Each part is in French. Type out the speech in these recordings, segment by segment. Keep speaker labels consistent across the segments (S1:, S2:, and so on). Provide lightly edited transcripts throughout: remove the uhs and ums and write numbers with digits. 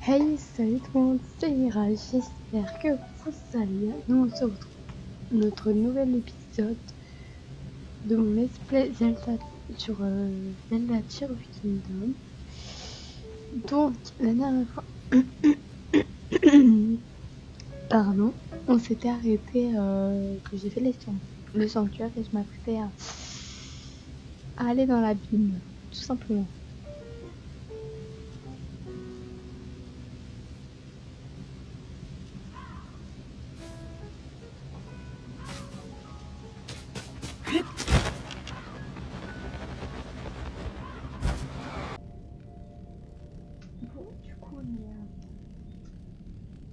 S1: Hey, salut tout le monde, c'est Mira, j'espère que vous allez bien. Nous on se retrouve pour notre nouvel épisode de mon let's play Zelda sur Zelda Tears of Kingdom. Donc, la dernière fois, pardon, on s'était arrêté, que j'ai fait le sanctuaire et je m'apprêtais à aller dans l'abîme, tout simplement. Bon, du coup, on est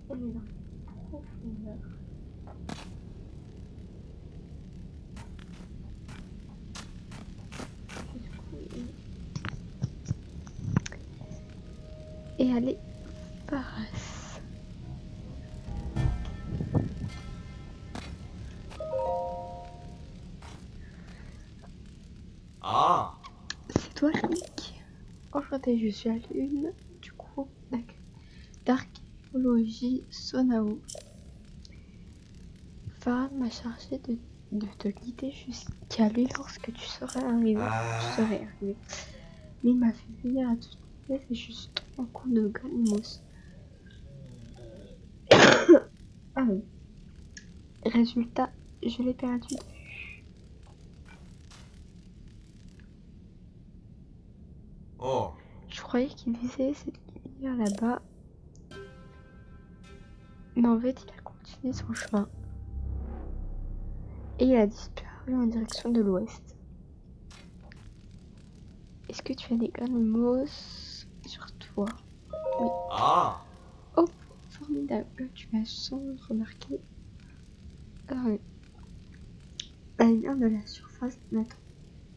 S1: dans la profondeur. Du coup, et aller par
S2: Ah,
S1: c'est toi, Link. Enchantée, je suis à l'une du groupe d'archéologie Sonao. Farah m'a chargé de te guider jusqu'à lui lorsque tu serais arrivé. Mais il m'a fait venir à toute vitesse et je suis tombée en coup de Ganimos. Ah oui. Résultat, je l'ai perdu.
S2: oh,
S1: Je croyais qu'il visait cette lumière là-bas, mais en fait, il a continué son chemin. Et il a disparu en direction de l'ouest. Est-ce que tu as des Ganimos sur toi? Oui.
S2: ah,
S1: Oh, formidable. Tu as sans doute remarqué la lumière de la surface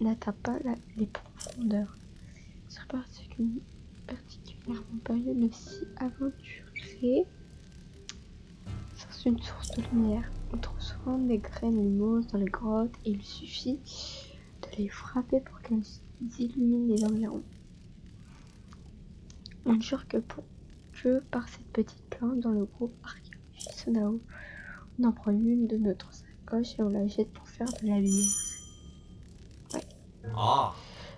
S1: n'atteint pas les profondeurs. C'est particulièrement période aussi aventurée sans une source de lumière. On trouve souvent des graines de mimoses dans les grottes et il suffit de les frapper pour qu'elles illuminent les environs. On jure que par cette petite plante dans le groupe archéologie Sonao, on en prend une de notre sacoche et on la jette pour faire de la lumière.
S2: ah,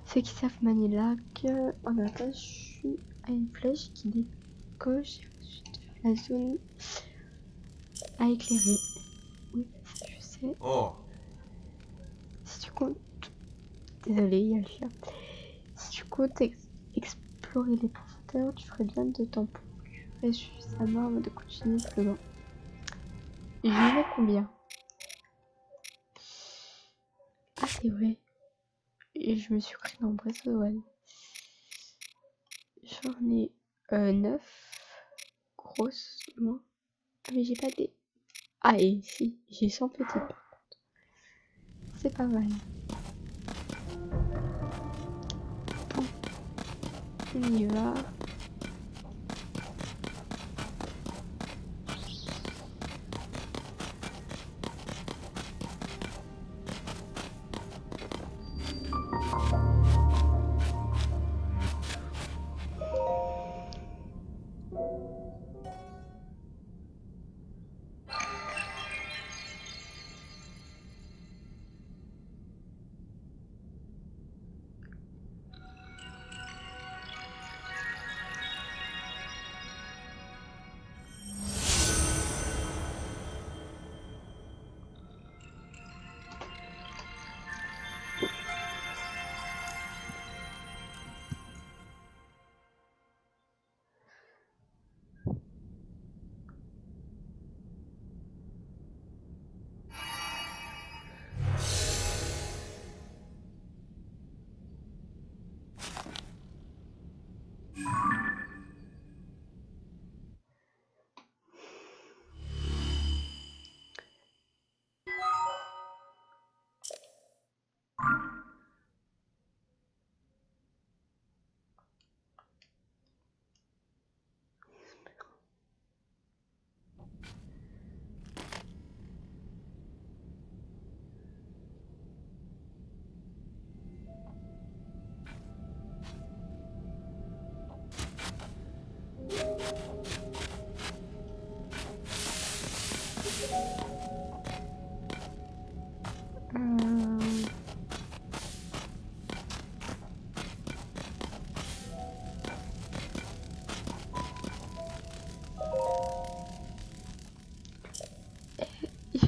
S1: Ceux qui savent manier l'arc en attachent une à une flèche qui décoche et ensuite vers la zone à éclairer. Oui, ça je sais.
S2: oh,
S1: Si tu comptes... Désolée, il y a le chien. Si tu comptes explorer les profondeurs, tu ferais bien de t'en procurer suffisamment avant de continuer plus loin. J'y mets combien? Ah, c'est vrai. Et je me suis pris dans Breath of the Wild. J'en ai 9 grosses, moi. Ah, mais j'ai pas des... Ah, et si, j'ai 100 petites par contre. C'est pas mal. Bon, on y va.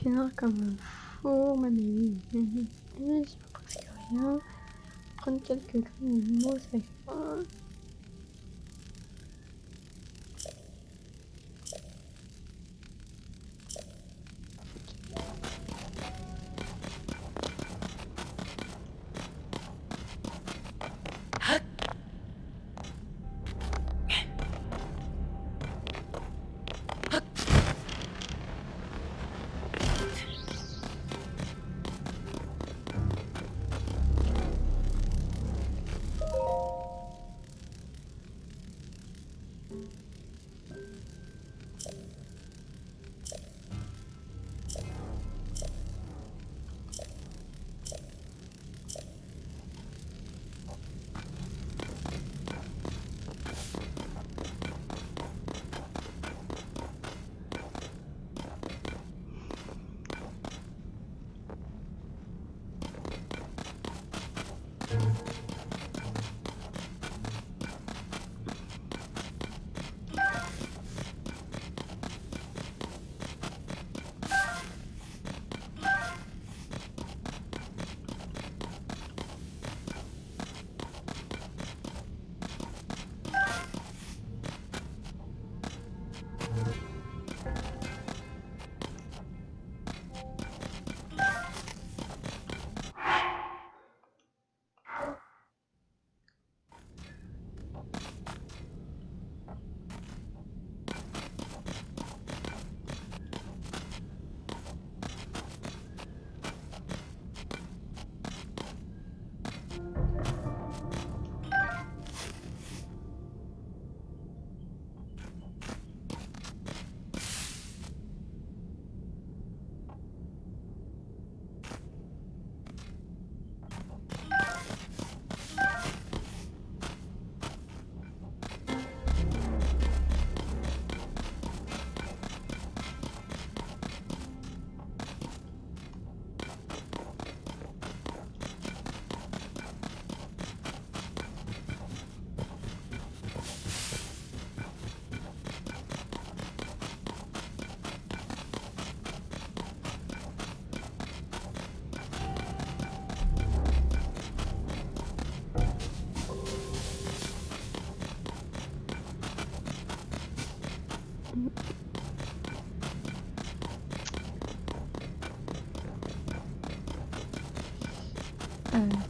S1: noir comme un four, ma manie. J'ai presque rien. Prendre quelques grammes de mousse avec moi.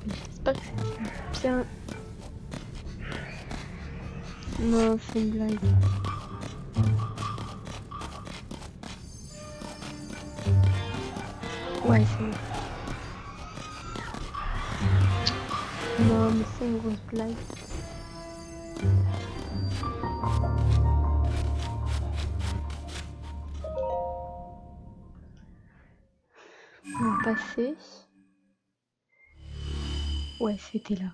S1: J'espère que c'est bien. Non, c'est une blague. Ouais, c'est bon. Non, mais c'est une grosse blague. On va passer. Ouais, c'était là.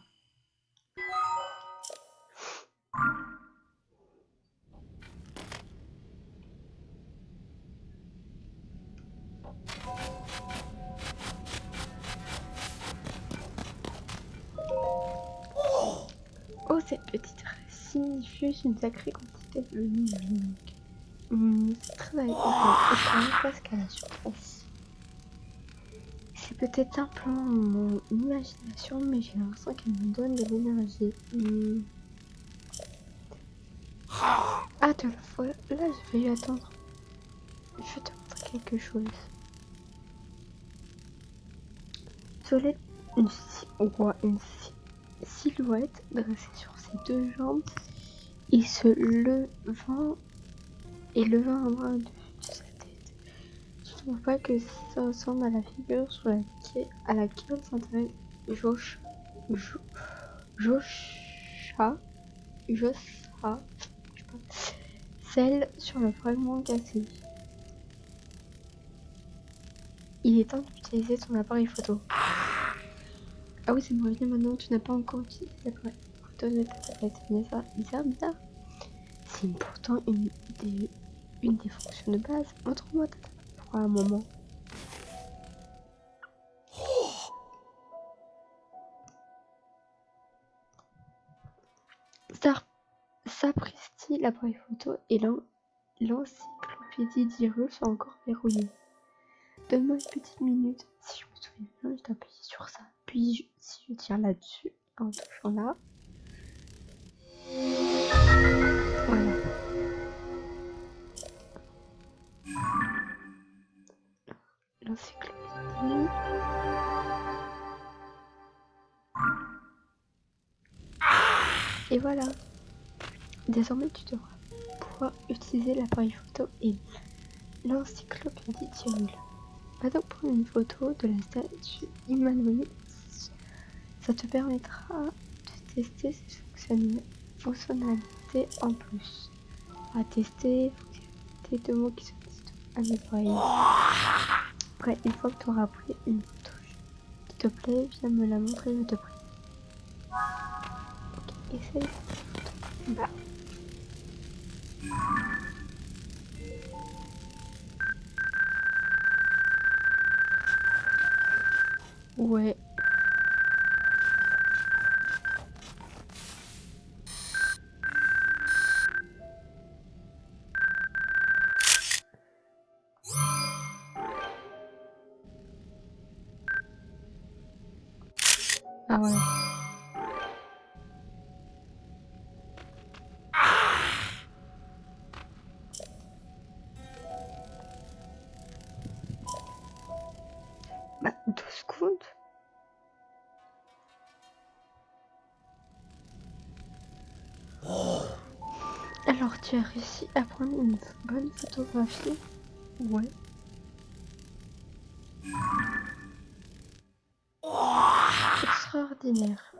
S1: Oh, cette petite racine diffuse une sacrée quantité de luminique. C'est très agréable presque à la surface. C'est peut-être simplement mon imagination, mais j'ai l'impression qu'elle me donne de l'énergie. Ah, te la voilà. Là, je vais y attendre. Je vais te montrer quelque chose. Soleil, une silhouette dressée sur ses deux jambes et levant un bras au-dessus de sa tête. Tu trouves pas que ça ressemble à la figure à laquelle s'intéresse Josha, je sais pas, celle sur le fragment cassé. Il est temps d'utiliser ton appareil photo. Ah oui, c'est me revenu maintenant, tu n'as pas encore utilisé l'appareil photo de ta tablette. Bizarre. C'est pourtant une des fonctions de base. Montre-moi ta tablette pour un moment. Sapristi, l'appareil photo et l'encyclopédie d'Irul sont encore verrouillés. Donne-moi une petite minute. Si je me souviens bien, je dois appuyer sur ça. Puis si je tire là-dessus, en touchant là. Voilà. L'encyclopédie. Et voilà. Désormais, tu devras pouvoir utiliser l'appareil photo et l'encyclopédie Tyrul. Va donc prendre une photo de la statue humanoïde. Ça te permettra de tester ses fonctionnalités en plus. À tester, fonctionnalités de mots qui sont à l'oreille. Après, une fois que tu auras pris une photo qui te plaît, viens me la montrer, je te prie. Ok, essaye. Bah. Ouais. Ah ouais. Bah, 12 secondes. Alors, tu as réussi à prendre une bonne photographie? Ouais. Extraordinaire.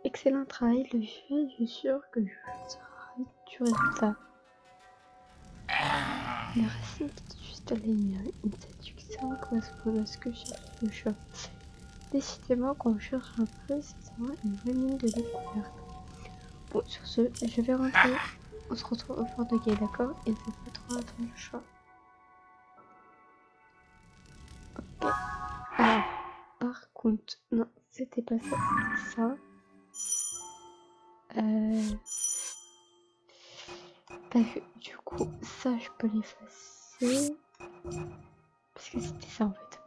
S1: Excellent travail, le jury. Je suis sûre que je serai ravi du résultat. Le reste est juste l'énigme. Une statue qui semble correspondre à ce que cherche le chat. Décidément qu'on cherche un peu, c'est vraiment une vraie mine de découverte. Bon, sur ce, je vais rentrer. On se retrouve au fort de guet, d'accord? Et ne fais pas trop attendre le chat. Ok. Alors, par contre, non, c'était pas ça, c'était ça. Parce que du coup, ça, je peux l'effacer. Parce que c'était ça en fait.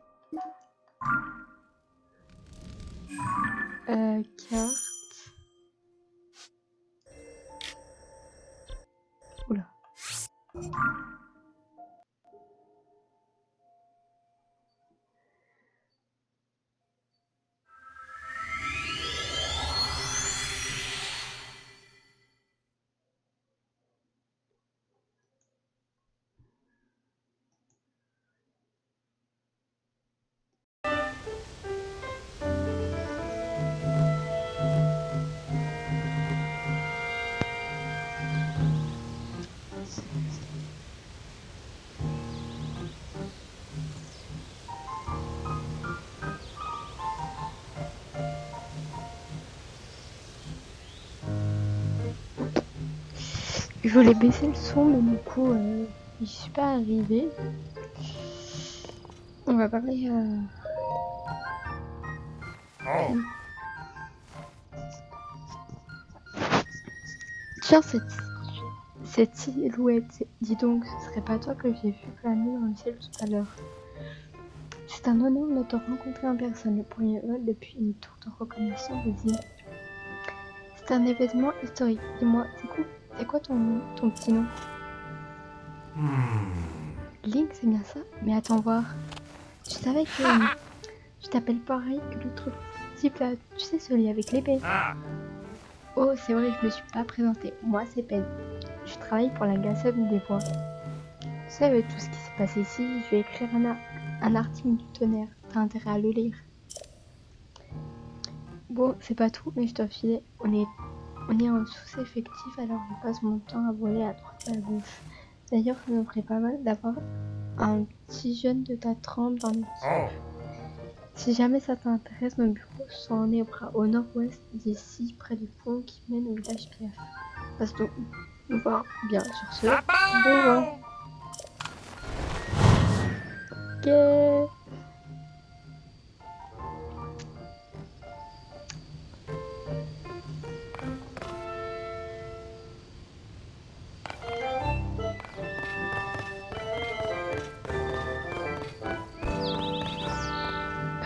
S1: Carte. Oula. Je voulais baisser le son, mais du coup, je suis pas arrivée. On va parler Tiens, cette silhouette, dis donc, ce serait pas toi que j'ai vu planer dans le ciel tout à l'heure. C'est un honneur de te rencontrer en personne, le premier vol depuis une tour de reconnaissance des îles. C'est un événement historique. Dis-moi, c'est quoi ton petit nom? Link, c'est bien ça? Mais attends voir. Tu savais que je t'appelle pareil que l'autre type là, tu sais, celui avec l'épée. Oh, c'est vrai, je me suis pas présentée. Moi, c'est Pen. Je travaille pour la Gazette des Bois. Tu sais, avec tout ce qui s'est passé ici, je vais écrire un article du tonnerre. T'as intérêt à le lire. Bon, c'est pas tout, mais je dois filer. On est en sous-effectif, alors je passe mon temps à voler à droite et à gauche. D'ailleurs, ça me ferait pas mal d'avoir un petit jeune de ta trempe dans l'équipe. Si jamais ça t'intéresse, nos bureaux sont en Hébra, au nord-ouest d'ici, près du pont qui mène au village Piaf. Passe donc nous voir bien sur ce. Bon vent. Ok.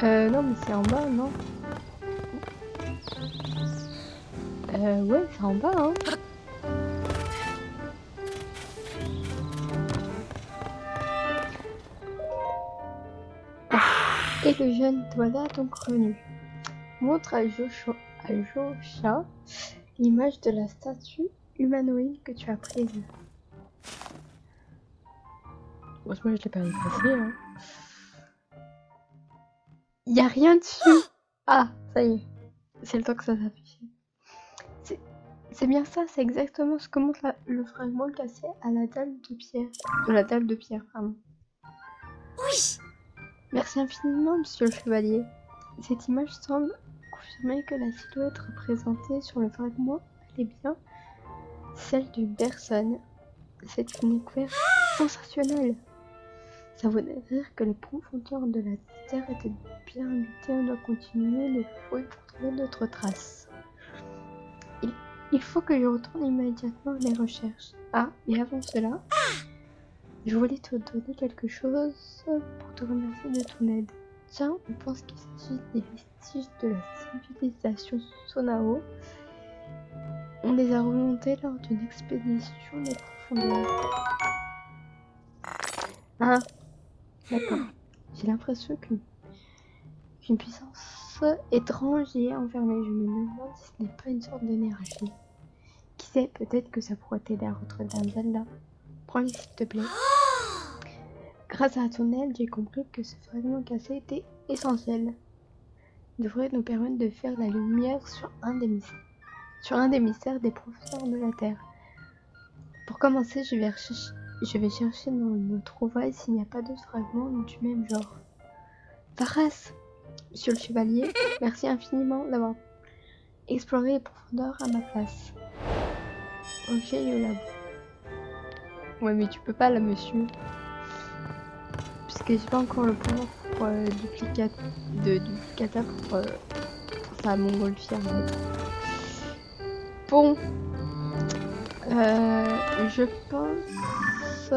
S1: Non, mais c'est en bas, non? Ouais, c'est en bas, hein. Et le jeune voilà donc revenu. Montre à Josha l'image de la statue humanoïde que tu as prise. Heureusement, je l'ai pas effacée, hein. Y a rien dessus. Ah, ça y est. C'est le temps que ça s'affiche. C'est bien ça, c'est exactement ce que montre le fragment cassé à la dalle de pierre. De la dalle de pierre, pardon.
S3: Oui.
S1: Merci infiniment, monsieur le chevalier. Cette image semble confirmer que la silhouette représentée sur le fragment est bien celle d'une personne. C'est une découverte sensationnelle. Ça voudrait dire que les profondeurs de la terre étaient bien habitées. On doit continuer les fouilles pour trouver d'autres traces. Il faut que je retourne immédiatement à mes recherches. Ah, mais avant cela, je voulais te donner quelque chose pour te remercier de ton aide. Tiens, on pense qu'il s'agit des vestiges de la civilisation Sonao. On les a remontés lors d'une expédition des profondeurs. Ah, d'accord. J'ai l'impression qu'une puissance étrange y est enfermée. Je me demande si ce n'est pas une sorte d'énergie. Qui sait, peut-être que ça pourrait t'aider à retrouver un Zelda. Prends-les s'il te plaît. Grâce à ton aide, j'ai compris que ce fragment cassé était essentiel. Il devrait nous permettre de faire la lumière sur un des mystères des profondeurs de la Terre. Pour commencer, je vais chercher dans nos trouvailles s'il n'y a pas d'autres fragments du même genre. Faras, monsieur le chevalier, merci infiniment d'avoir exploré les profondeurs à ma place. Ok, Yola. Ouais, mais tu peux pas là, monsieur. Puisque j'ai pas encore le pouvoir pour duplicata pour sa montgolfière. Bon, je pense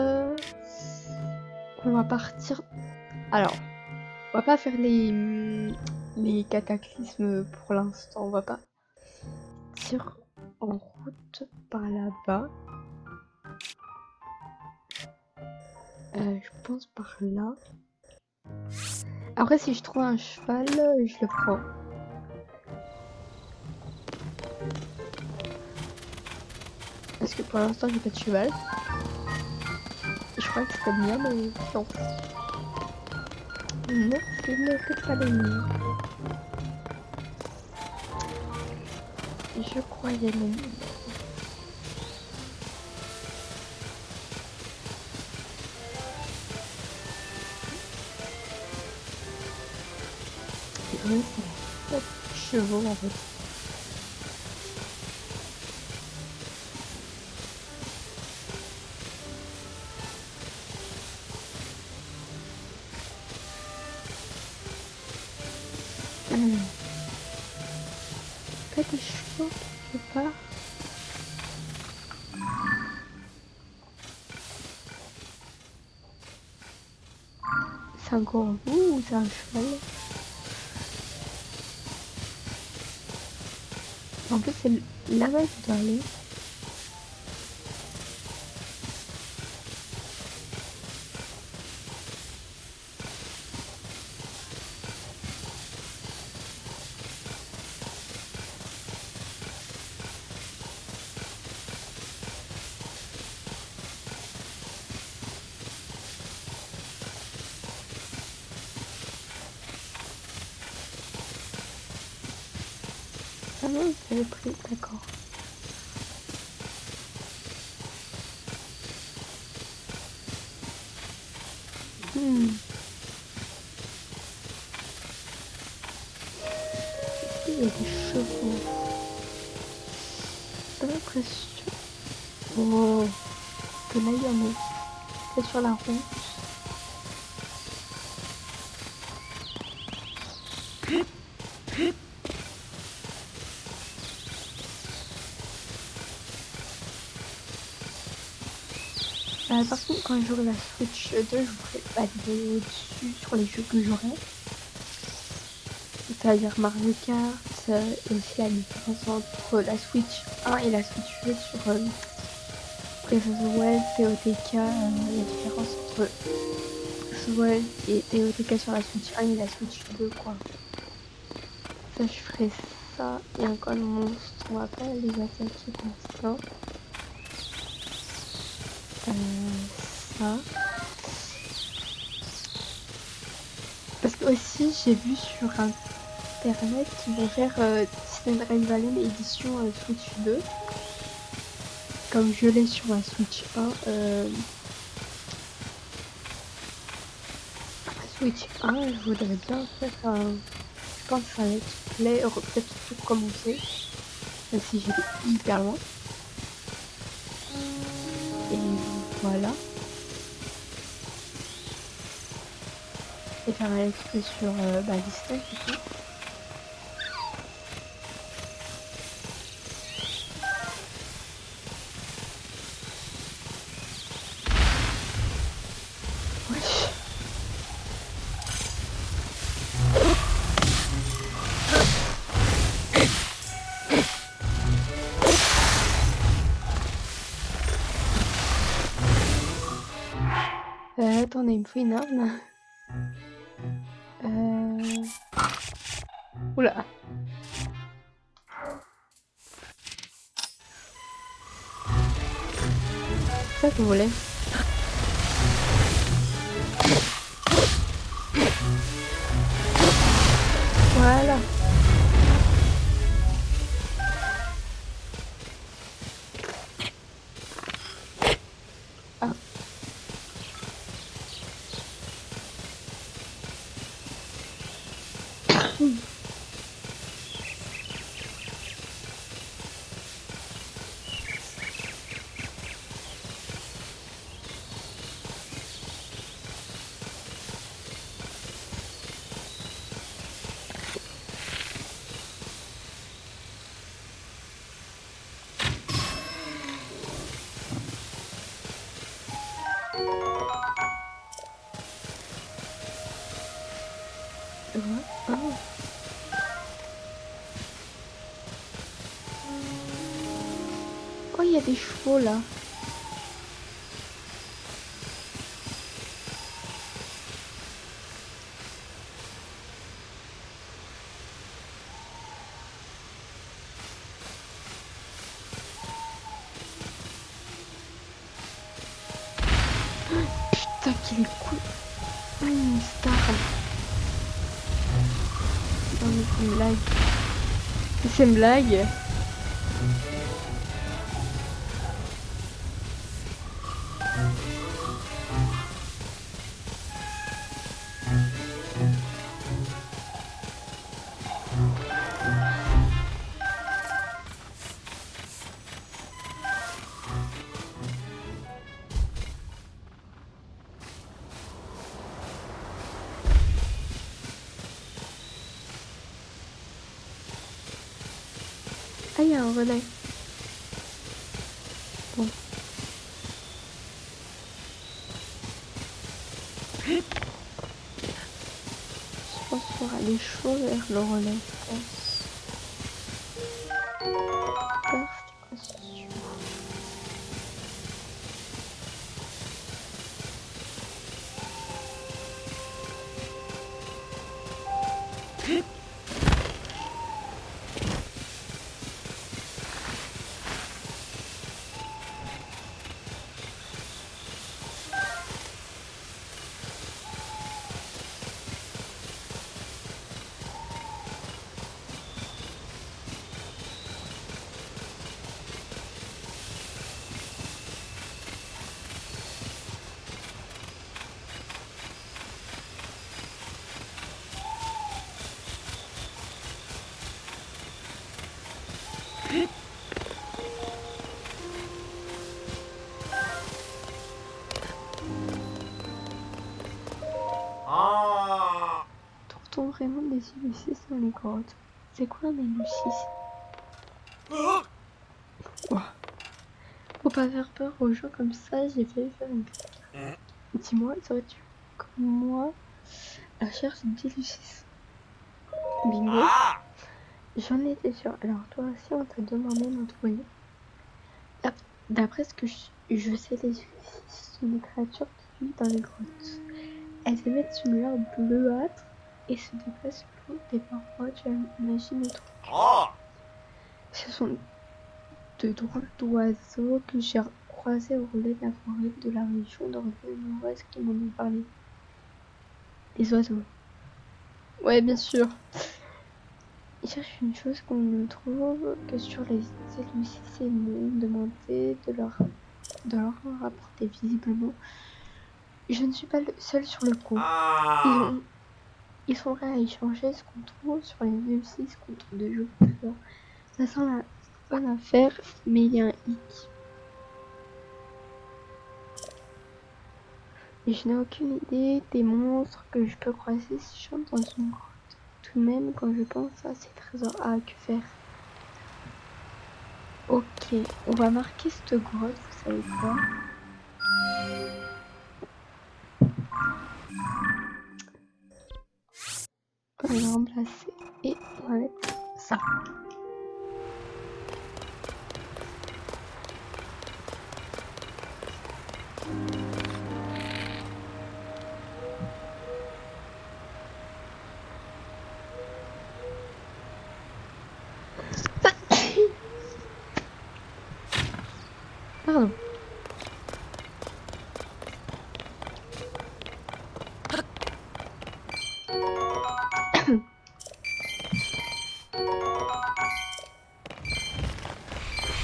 S1: qu'on va partir. Alors, on va pas faire les cataclysmes pour l'instant. On va pas partir en route par là-bas. Je pense par là. Après, si je trouve un cheval, je le prends. Parce que pour l'instant, j'ai pas de cheval. Je crois que c'était le mien, mais non. Non, ce n'était pas le mien. Je croyais le mien. Oui, c'est 7 chevaux en fait. Pas des chevaux quelque part. C'est un corbeau ou c'est un cheval? En plus, c'est là-bas que je dois aller. Ah non, c'est le prix, d'accord. Il y a des chevaux. J'ai pas l'impression. Oh, que là il y en a. C'est sur la route. Par contre, quand j'aurai la Switch 2, je vous ferai pas de vidéo dessus sur les jeux que j'aurai. c'est-à-dire Mario Kart, et aussi la différence entre la Switch 1 et la Switch 2 sur Breath of the Wild, TOTK, la différence entre Breath of the Wild et TOTK sur la Switch 1 et la Switch 2, quoi. Ça, je ferai ça. Et encore le monstre, on va pas les attaquer maintenant. Ça. Parce que aussi, j'ai vu sur internet qu'ils vont faire Disneyland Valley édition Switch 2. Comme je l'ai sur la Switch 1. Switch 1, je voudrais bien faire un... Je pense un let's play, peut-être pour commencer. Même si j'ai hyper loin. Et voilà. Et faire un let's play sur Disney du coup. Wesh. Attendez, il me faut une arme. Oula. Ça que vous voulez. Voilà. Ah. Oh. Oh, il y a des chevaux là. Putain, qu'il est cool. Une star. Non mais c'est une blague. C'est une blague. Ah, il y a un relais. Bon. Je pense qu'il y aura des chevaux vers le relais, je pense.
S2: Ah.
S1: Trouve-t-on vraiment des Ulysses dans les grottes? C'est quoi un Ulysses? Ouah. Faut pas faire peur aux gens comme ça, j'ai failli faire une blague. Dis-moi, serais-tu comme moi à la recherche d'Ulysses? Bingo.
S2: Ah.
S1: J'en étais sûre. Alors toi aussi, on t'a demandé notre voyage. D'après ce que je sais, les Ulysses sont des créatures qui vivent dans les grottes. Elles émettent une lueur bleuâtre et se déplacent le long des parois de la magie métro.
S2: Oh.
S1: Ce sont de drôles d'oiseaux que j'ai croisés au relais de la forêt de la région nord-ouest qui m'en ont parlé. Les oiseaux. Ouais, bien sûr. Ils cherchent une chose qu'on ne trouve que sur les îles Lucie et m'ont demandé de leur en rapporter visiblement. Je ne suis pas le seul sur le coup.
S2: Ah.
S1: Ils sont prêts à échanger ce qu'on trouve sur les Ulysses contre de jolis fleurs. Ça sent la bonne affaire, mais il y a un hic. Et je n'ai aucune idée des monstres que je peux croiser si je chante dans une grotte. Tout de même, quand je pense à ces trésors, que faire? Ok, on va marquer cette grotte, vous savez quoi? On va le remplacer et on va mettre ça. Pardon.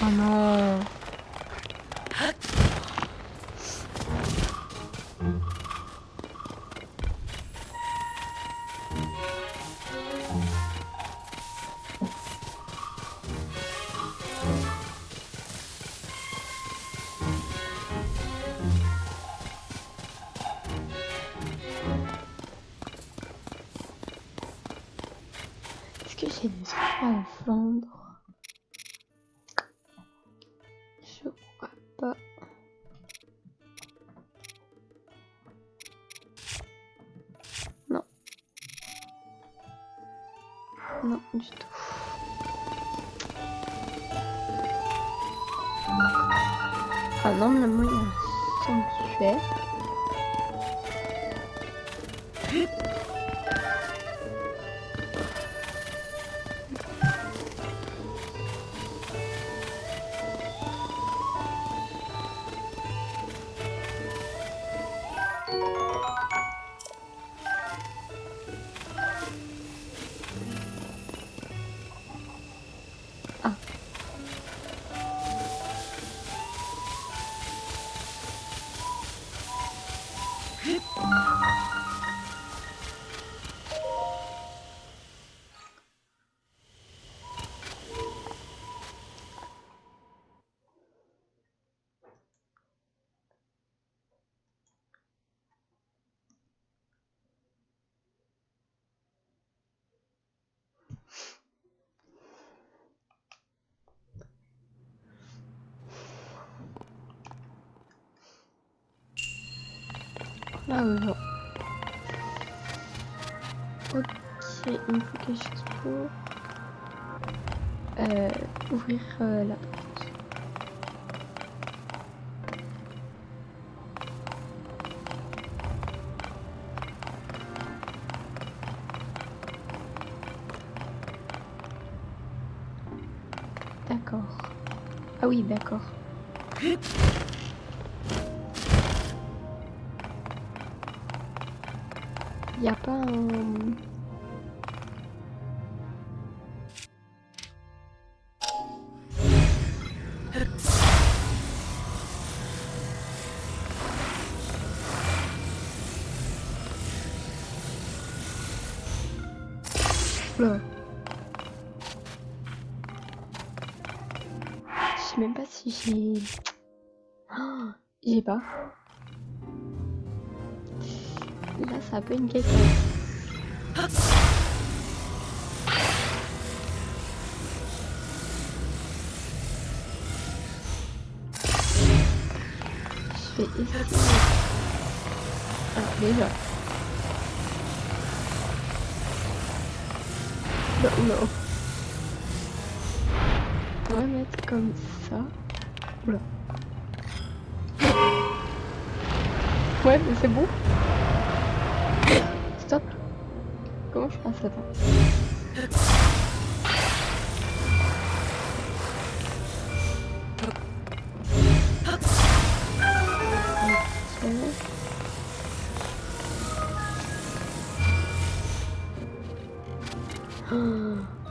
S1: Oh non. Est-ce que j'ai des trucs à vendre? Je crois pas. Non. Non, du tout. Ah non, mais moi, il y a un sanctuaire. Ah. Ah bon. Ok, il me faut quelque chose pour ouvrir la porte. D'accord. Ah oui, d'accord. Il y a pas un... Oula. Je sais même pas si j'ai... Oh, j'ai pas. Là, c'est un peu une question. Je vais essayer. Ah, déjà. Non. On va mettre comme ça. Oula. Ouais, mais c'est bon. Stop. Comment je passe là-dedans?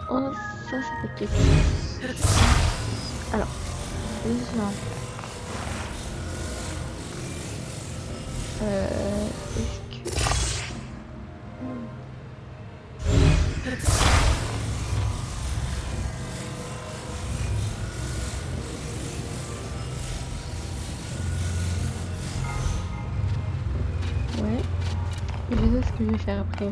S1: Oh, ça fait quelque chose. Alors, déjà, est-ce que... Ouais, je sais ce que je vais faire après.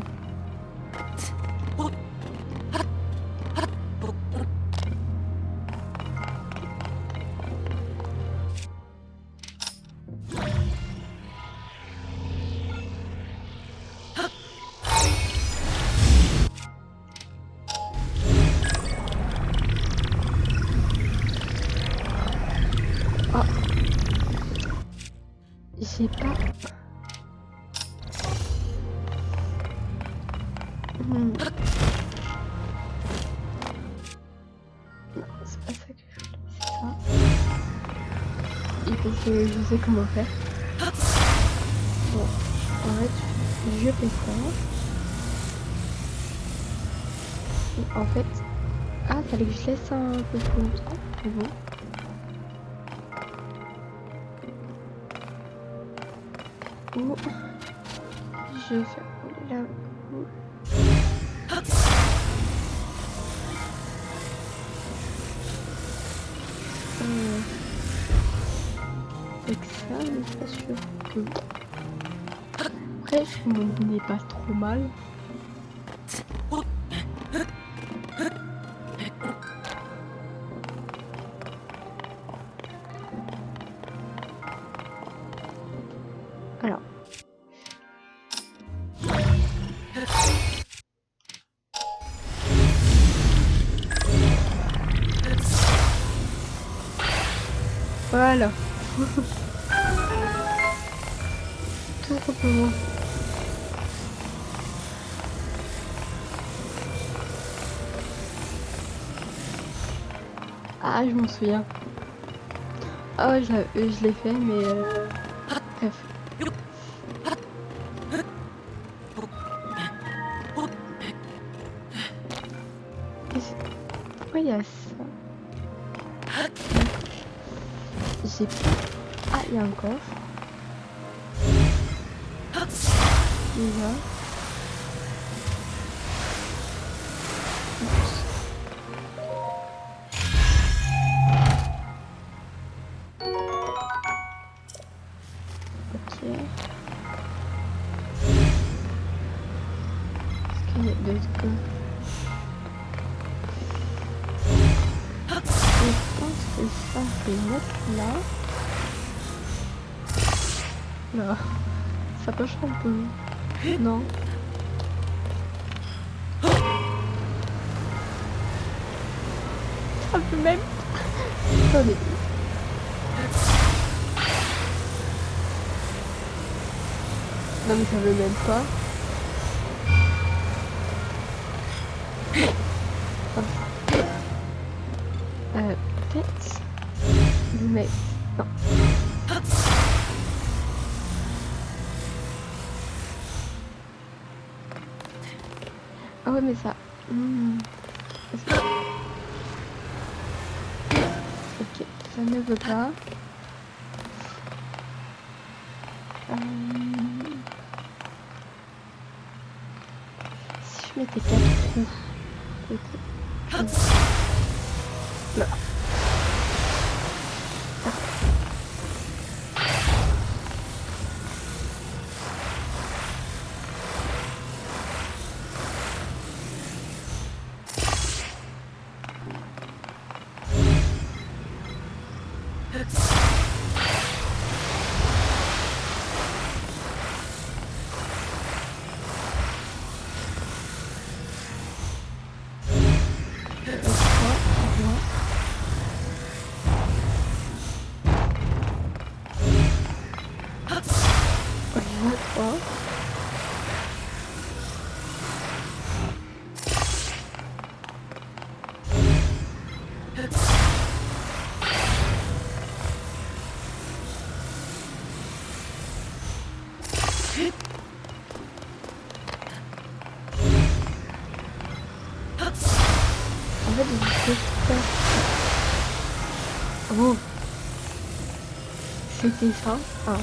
S1: Oh, j'ai pas... Non, c'est pas ça que je voulais, c'est ça. Et parce que je sais comment faire. Bon, en fait, je fais ça. Et en fait... Ah, fallait que je laisse un peu plus longtemps, mais bon. Ou... Je vais faire rouler la boule. Avec ça, mais pas sûr que... Après, je me n'est pas trop mal. Alors. Voilà. Tout simplement. Ah, je m'en souviens. Oh, je l'ai fait, mais... Bref. Pourquoi il y a ça? J'ai pas... Ah, il y a un coffre. Déjà. Ok. Est-ce qu'il y a d'autres coffres? Je pense que ça, je vais mettre là. Là. Ça peut changer un peu. Non. Ça peut même... Attendez. Non mais ça veut même pas. Peut-être le mettre. Non. Ah ouais mais ça. Ok, ça ne veut pas. Si je mettais 4 trous, peut-être. Là. C'était ça. Ah.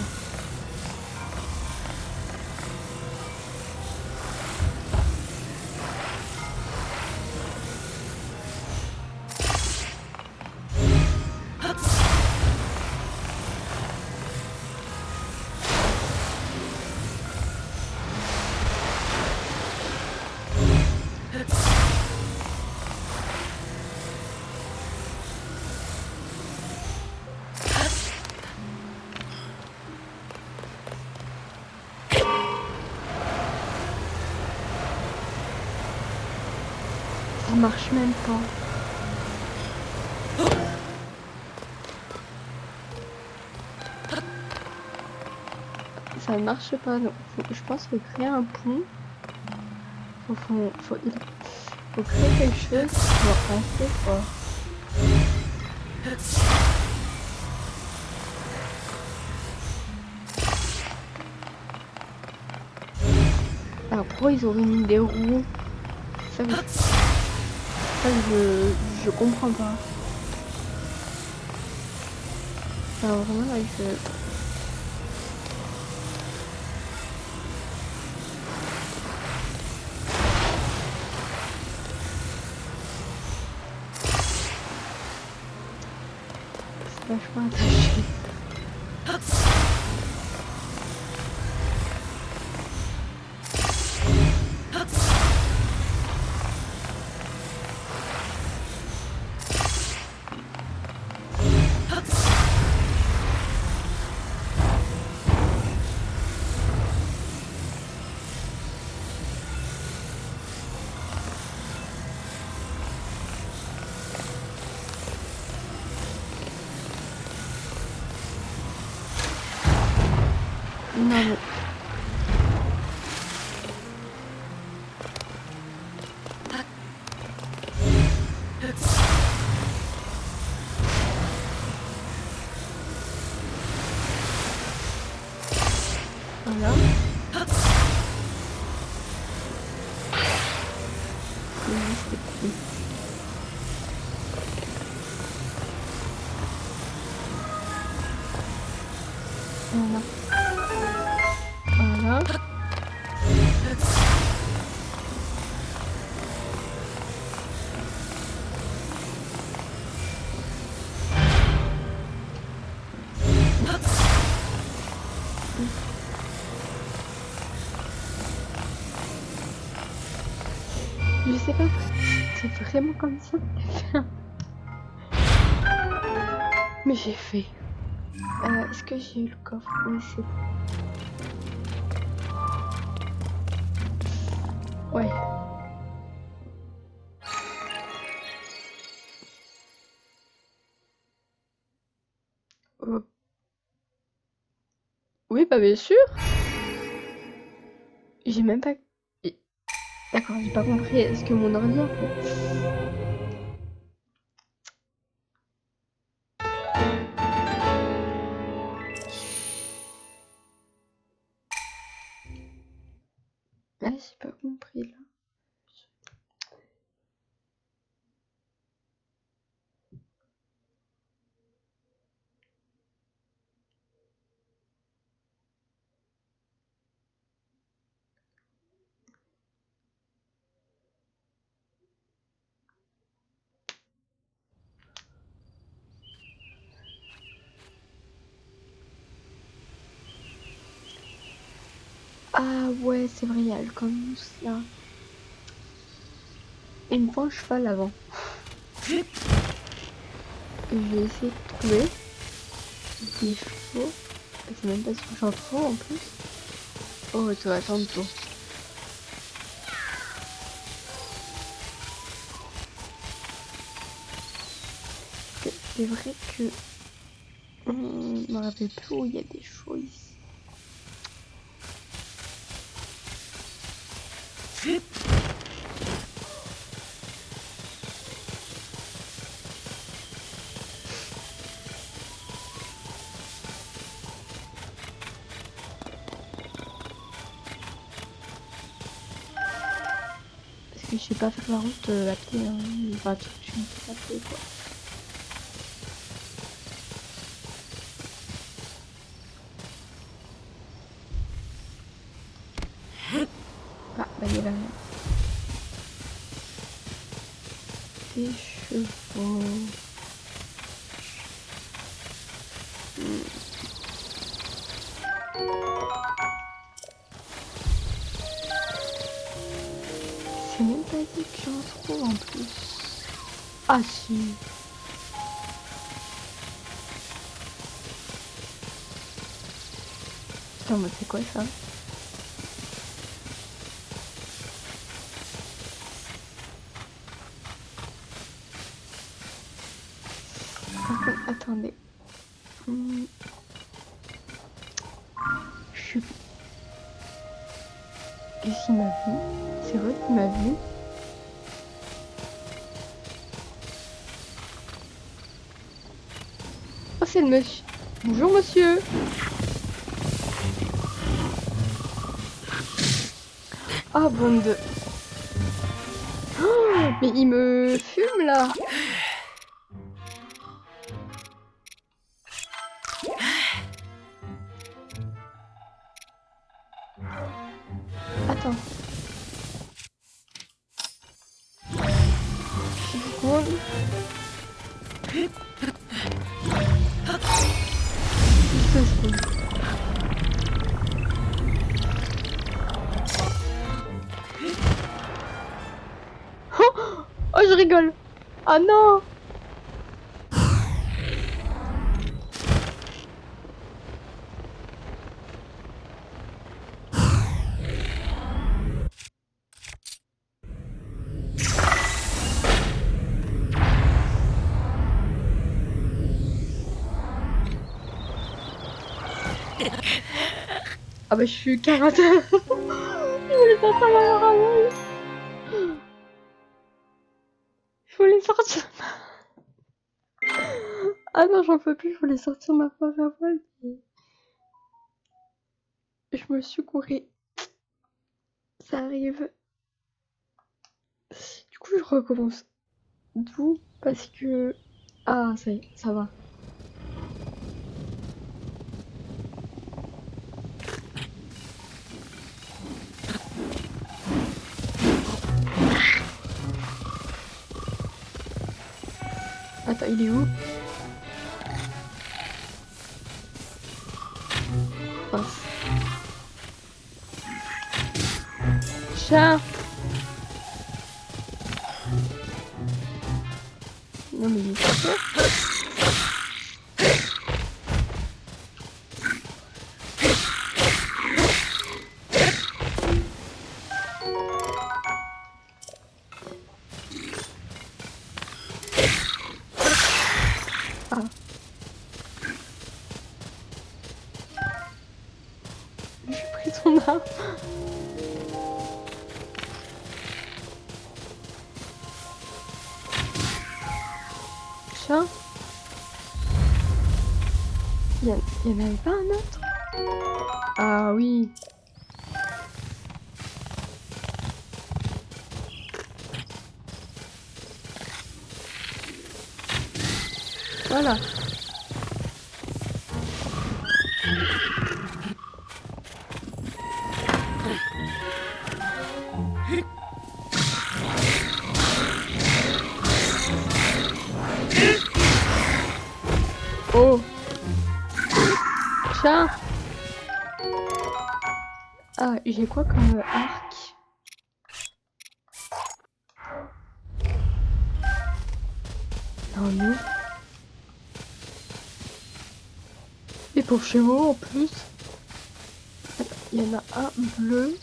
S1: Ça marche même pas. Ça ne marche pas. Donc, je pense qu'il faut créer un pont. Faut créer quelque chose pour passer quoi. Alors pourquoi ils auraient mis des roues? Ça que je comprends pas. Enfin, vraiment là je... C'est vachement attaché. Non mais... Voilà. C'était cool. Voilà. Voilà. Je sais pas, c'est vraiment comme ça que j'ai fait. Mais j'ai fait. Est-ce que j'ai eu le coffre? Oui, c'est bon. Ouais. Oui, bah bien sûr. J'ai même pas... D'accord, j'ai pas compris. Est-ce que mon ordi a fait... Ah, j'ai pas compris là. Ah ouais, c'est vrai, il y a le commence là. Et il me faut un cheval avant. Je vais essayer de trouver des chevaux. C'est même pas sûr que j'en trouve en plus. Oh, tu vas attendre toi. C'est vrai que... Je me rappelle plus où il y a des chevaux ici. Parce que je sais pas faire la route à pied, hein. Enfin, tu me fais à pied quoi. est là. Des chevaux. C'est même pas dit que j'en trouve en plus. Ah si. Putain, mais c'est quoi ça? Attendez. Je suis... Qu'est-ce qu'il m'a vu? C'est vrai qu'il m'a vu. Oh, c'est le monsieur. Bonjour, monsieur. Ah, bande de... Oh, mais il me fume, là. Attends. Une seconde. Deux secondes. Oh, je rigole. Ah non. Ah bah je suis karaté. Je voulais sortir ma parabole. Je voulais sortir. Ah non, j'en peux plus, je voulais sortir ma parabole. Je me suis courée. Ça arrive. Du coup, je recommence. D'où? Parce que... Ah, ça y est, ça va. Attends, il est où? Mince. Chat! Non mais il est pas Ah. J'ai pris ton arme. Chat? Il y en avait pas un autre? Ah oui. Voilà. Oh. Chat. Ah, j'ai quoi comme arc? Non mais... Les pauvres chevaux en plus. Attends, il y en a un bleu.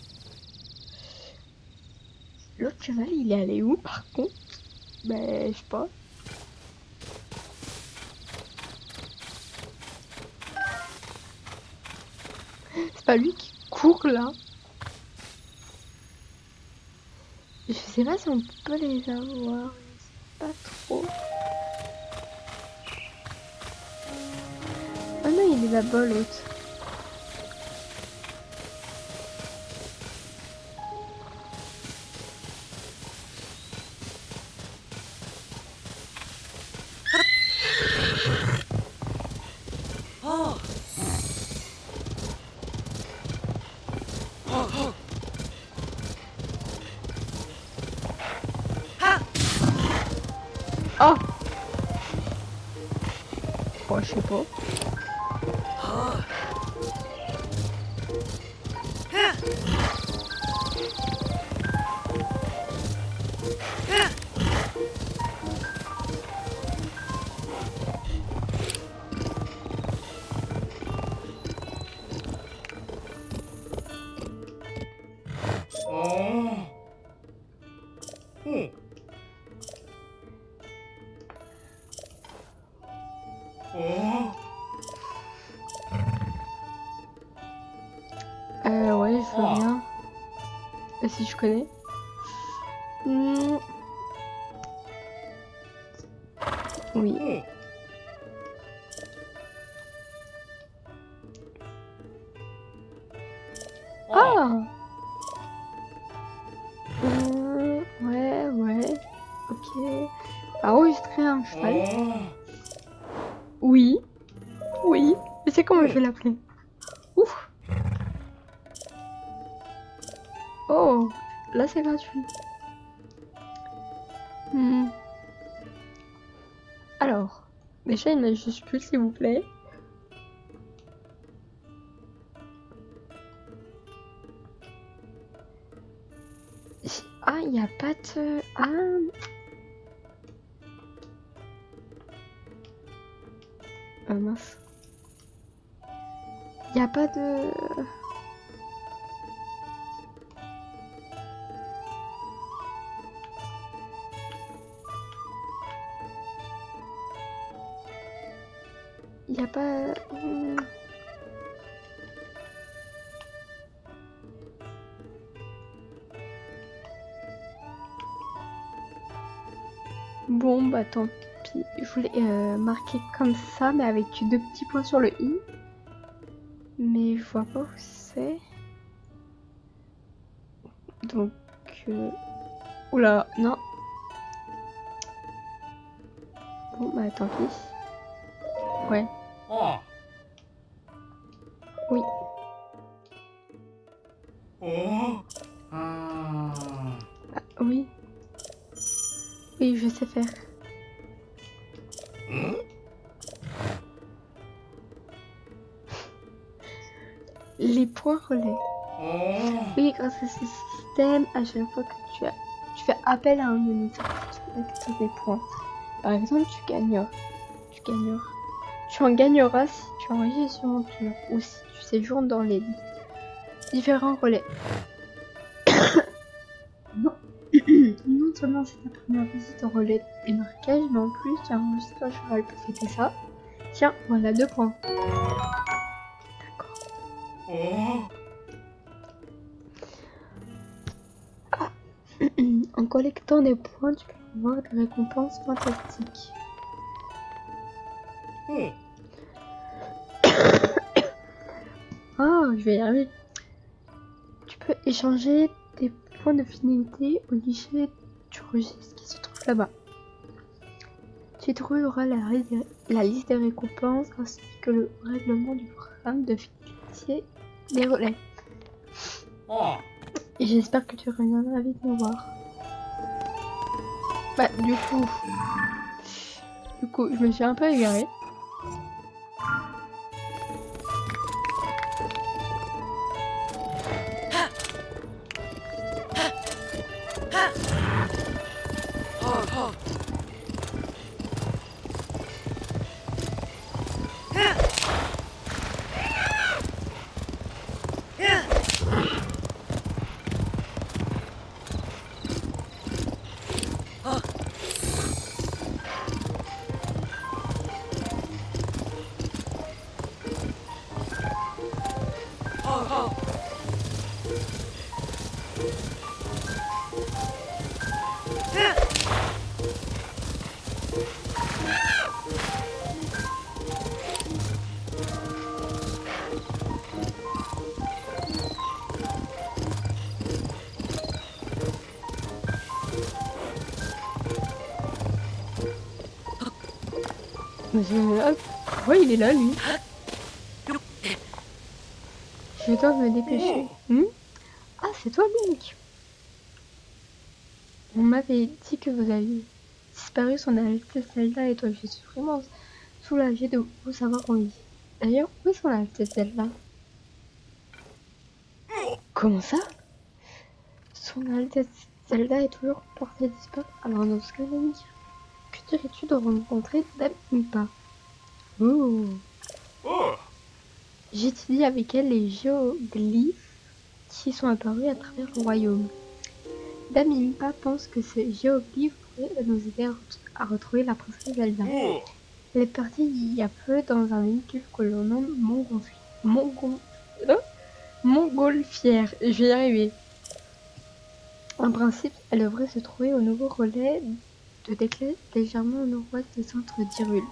S1: L'autre cheval, il est allé où par contre? Ben, je sais pas. C'est pas lui qui court là. Je sais pas si on peut les avoir. Je sais pas trop. Ah non, il est là-bas l'autre. pas. Ouais, je veux bien. Si je connais. Oui. Ah ouais. Ok. Enregistrer un cheval. Oui. Mais c'est comment je vais l'appeler? Ouf. Oh, là c'est gratuit. Alors, déjà il majuscule s'il vous plaît. Ah, il n'y a pas de... Ah mince. Il n'y a pas de... Il n'y a pas... Bon, bah tant pis. Je voulais marquer comme ça, mais avec 2 petits points sur le i. Mais je vois pas où c'est. Donc... Oula, non. Bon, bah tant pis. Ouais. Oui. Bah, oui. Oui, je sais faire. Les points relais. Oui, grâce à ce système, à chaque fois que tu fais appel à un moniteur qui collecte des points. Par exemple, tu en gagneras si tu enregistres sur monture ou si tu séjournes dans les différents relais. Non. Non seulement c'est ta première visite au relais des marquages, mais en plus tu as enregistré un cheval pour fêter ça. Tiens, voilà 2 points. D'accord. En collectant des points, tu peux avoir des récompenses fantastiques. Ah, je vais y arriver. Tu peux échanger des points de fidélité au guichet du registre qui se trouve là-bas. Tu trouveras la liste des récompenses ainsi que le règlement du programme de fidélité des relais. Et j'espère que tu reviendras vite me voir. Bah, du coup, je me suis un peu égarée. Ouais, il est là, lui. Je dois me dépêcher. Ah, c'est toi, Link. On m'avait dit que vous aviez disparu son Altesse Zelda et toi. Je suis vraiment soulagée de vous savoir en vie. D'ailleurs, où sont la petite Zelda? Comment ça? Son Altesse Zelda est toujours portée disparue. Alors dans ce cas, que dirais-tu de rencontrer Dame Impa? Oh.
S2: Oh.
S1: J'étudie avec elle les géoglyphes qui sont apparus à travers le royaume. Dame Impa pense que ces géoglyphes pourraient nous aider à retrouver la princesse Zelda.
S2: Oh.
S1: Elle est partie il y a peu dans un véhicule que l'on nomme Montgolfière. Je vais y arriver. En principe, elle devrait se trouver au nouveau relais de Déclès, légèrement au nord-ouest du centre d'Hyrule.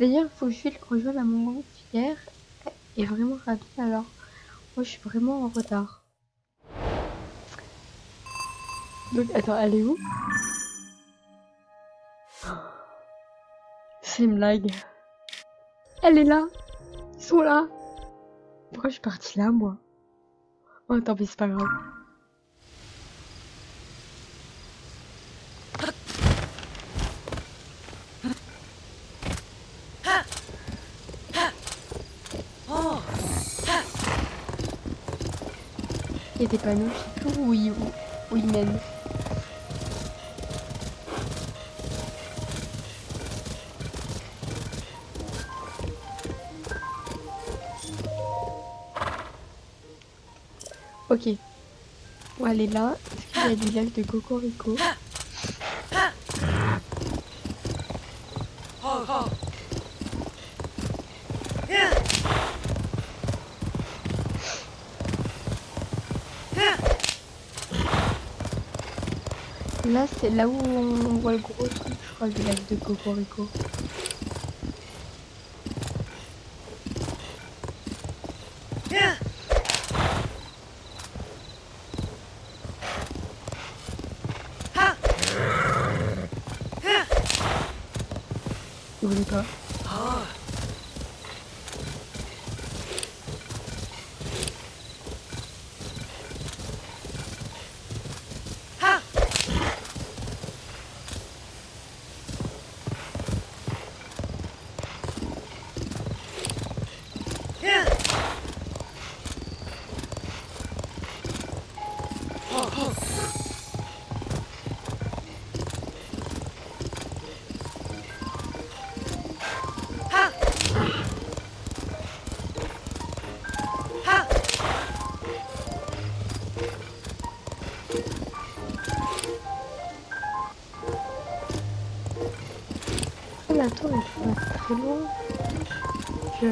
S1: D'ailleurs, il faut que je file rejoindre la Montgolfière. Elle est vraiment rapide alors. Moi, je suis vraiment en retard. Donc, attends, elle est où? C'est une blague. Elle est là. Ils sont là. Pourquoi je suis partie là, moi? Oh, tant pis, c'est pas grave. Il y a des panneaux, je sais plus où ils mènent. Ok. On va aller là. Est-ce qu'il y a du lac de Cocorico? Là, c'est là où on voit le gros truc, je crois, du lac de Cocorico. Il voulait pas. La tour est pas très loin. Je...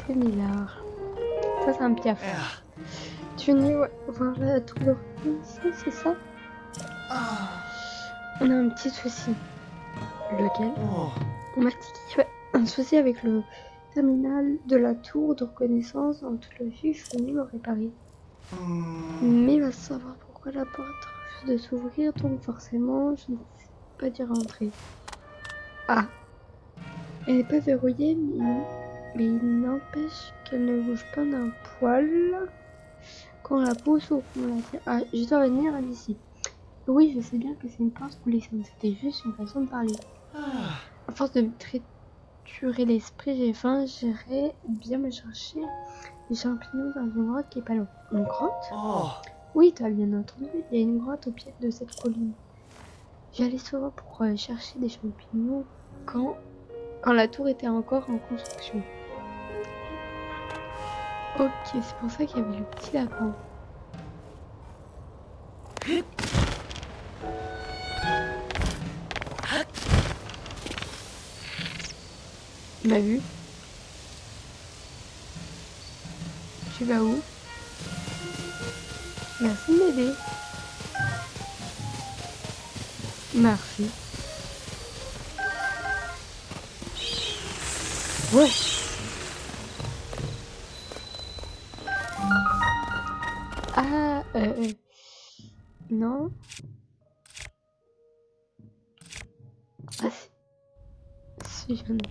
S1: C'est bizarre. Ça, c'est un piaf. Tu es venu voir la tour de ici, c'est ça? On a un petit souci. Lequel? On m'a dit qu'il y avait un souci avec le terminal de la tour de reconnaissance. En toute logique, je suis venu le réparer. Mais il va savoir pourquoi la porte refuse de s'ouvrir, donc forcément, je ne sais pas d'y rentrer. Ah! Elle n'est pas verrouillée, mais il n'empêche qu'elle ne bouge pas d'un poil quand la pousse ou qu'on la tire. Ah, je dois venir d'ici. Oui, je sais bien que c'est une pince coulissante, c'était juste une façon de parler. À force de me triturer l'esprit, j'ai faim, j'irai bien me chercher des champignons dans une grotte qui est pas loin. Une grotte? Oui, tu as bien entendu, il y a une grotte au pied de cette colline. J'allais souvent pour chercher des champignons quand la tour était encore en construction. Ok, c'est pour ça qu'il y avait le petit lapin. Il m'a vu. Tu vas où? Merci de m'aider. Merci. Ouais. Ah, non. Ah, si je viens de...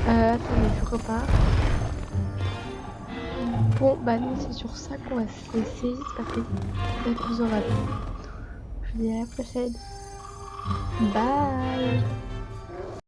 S1: Attendez, je repars. Bon, bah nous c'est sur ça qu'on va se laisser. J'espère que l'épisode aura plu. Je vous dis à la prochaine. Bye.